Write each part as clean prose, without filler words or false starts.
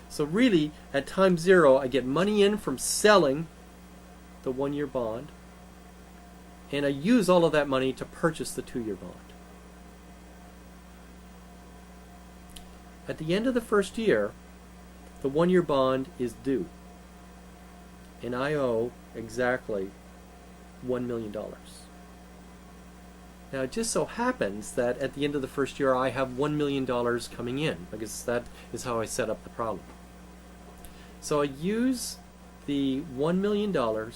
So really, at time zero, I get money in from selling the 1-year bond, and I use all of that money to purchase the 2-year bond. At the end of the first year, the 1-year bond is due, and I owe exactly $1 million. Now it just so happens that at the end of the first year I have $1 million coming in, because that is how I set up the problem. So I use the $1 million to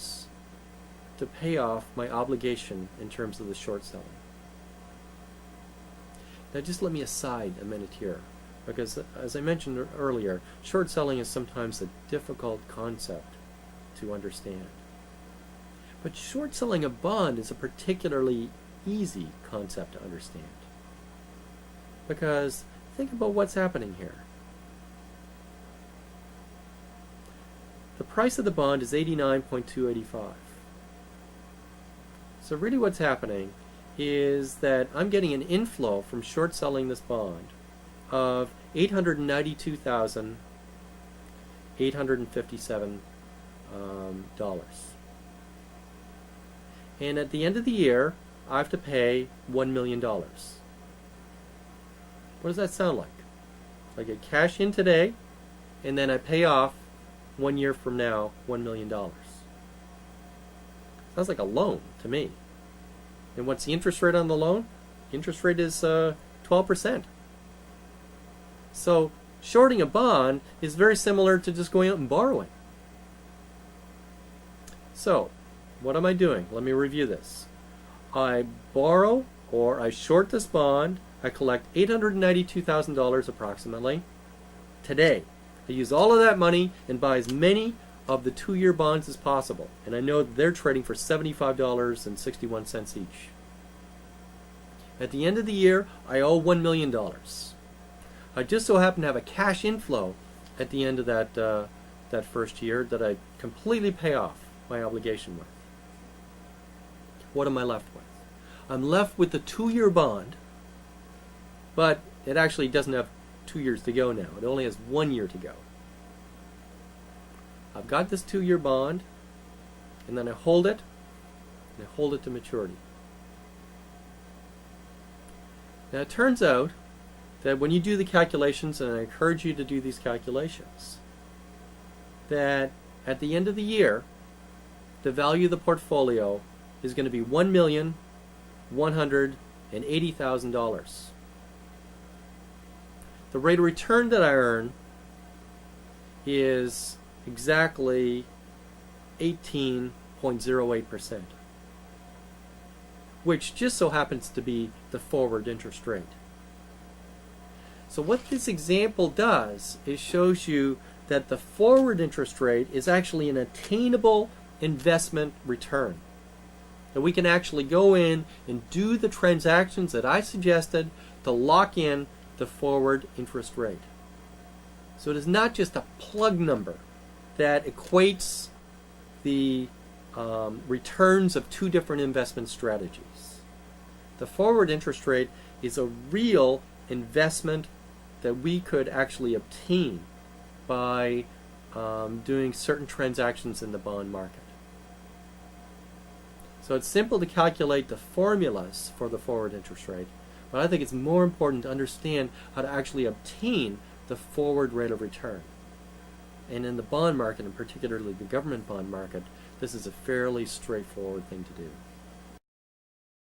pay off my obligation in terms of the short selling. Now just let me aside a minute here, because as I mentioned earlier, short selling is sometimes a difficult concept to understand. But short selling a bond is a particularly easy concept to understand. Because think about what's happening here. The price of the bond is $89.285. So really what's happening is that I'm getting an inflow from short selling this bond of $892,857. And at the end of the year, I have to pay $1 million. What does that sound like? I get cash in today, and then I pay off 1 year from now $1 million. Sounds like a loan to me. And what's the interest rate on the loan? The interest rate is 12%. So shorting a bond is very similar to just going out and borrowing. So what am I doing? Let me review this. I borrow, or I short this bond. I collect $892,000 approximately today. I use all of that money and buy as many of the 2-year bonds as possible. And I know that they're trading for $75.61 each. At the end of the year, I owe $1 million. I just so happen to have a cash inflow at the end of that first year that I completely pay off my obligation with. What am I left with? I'm left with the 2-year bond, but it actually doesn't have 2 years to go now. It only has 1 year to go. I've got this 2-year bond, and then I hold it, and I hold it to maturity. Now it turns out that when you do the calculations, and I encourage you to do these calculations, that at the end of the year, the value of the portfolio is going to be $1,180,000. The rate of return that I earn is exactly 18.08%, which just so happens to be the forward interest rate. So what this example does is shows you that the forward interest rate is actually an attainable investment return. That we can actually go in and do the transactions that I suggested to lock in the forward interest rate. So it is not just a plug number that equates the returns of two different investment strategies. The forward interest rate is a real investment that we could actually obtain by doing certain transactions in the bond market. So it's simple to calculate the formulas for the forward interest rate, but I think it's more important to understand how to actually obtain the forward rate of return. And in the bond market, and particularly the government bond market, this is a fairly straightforward thing to do.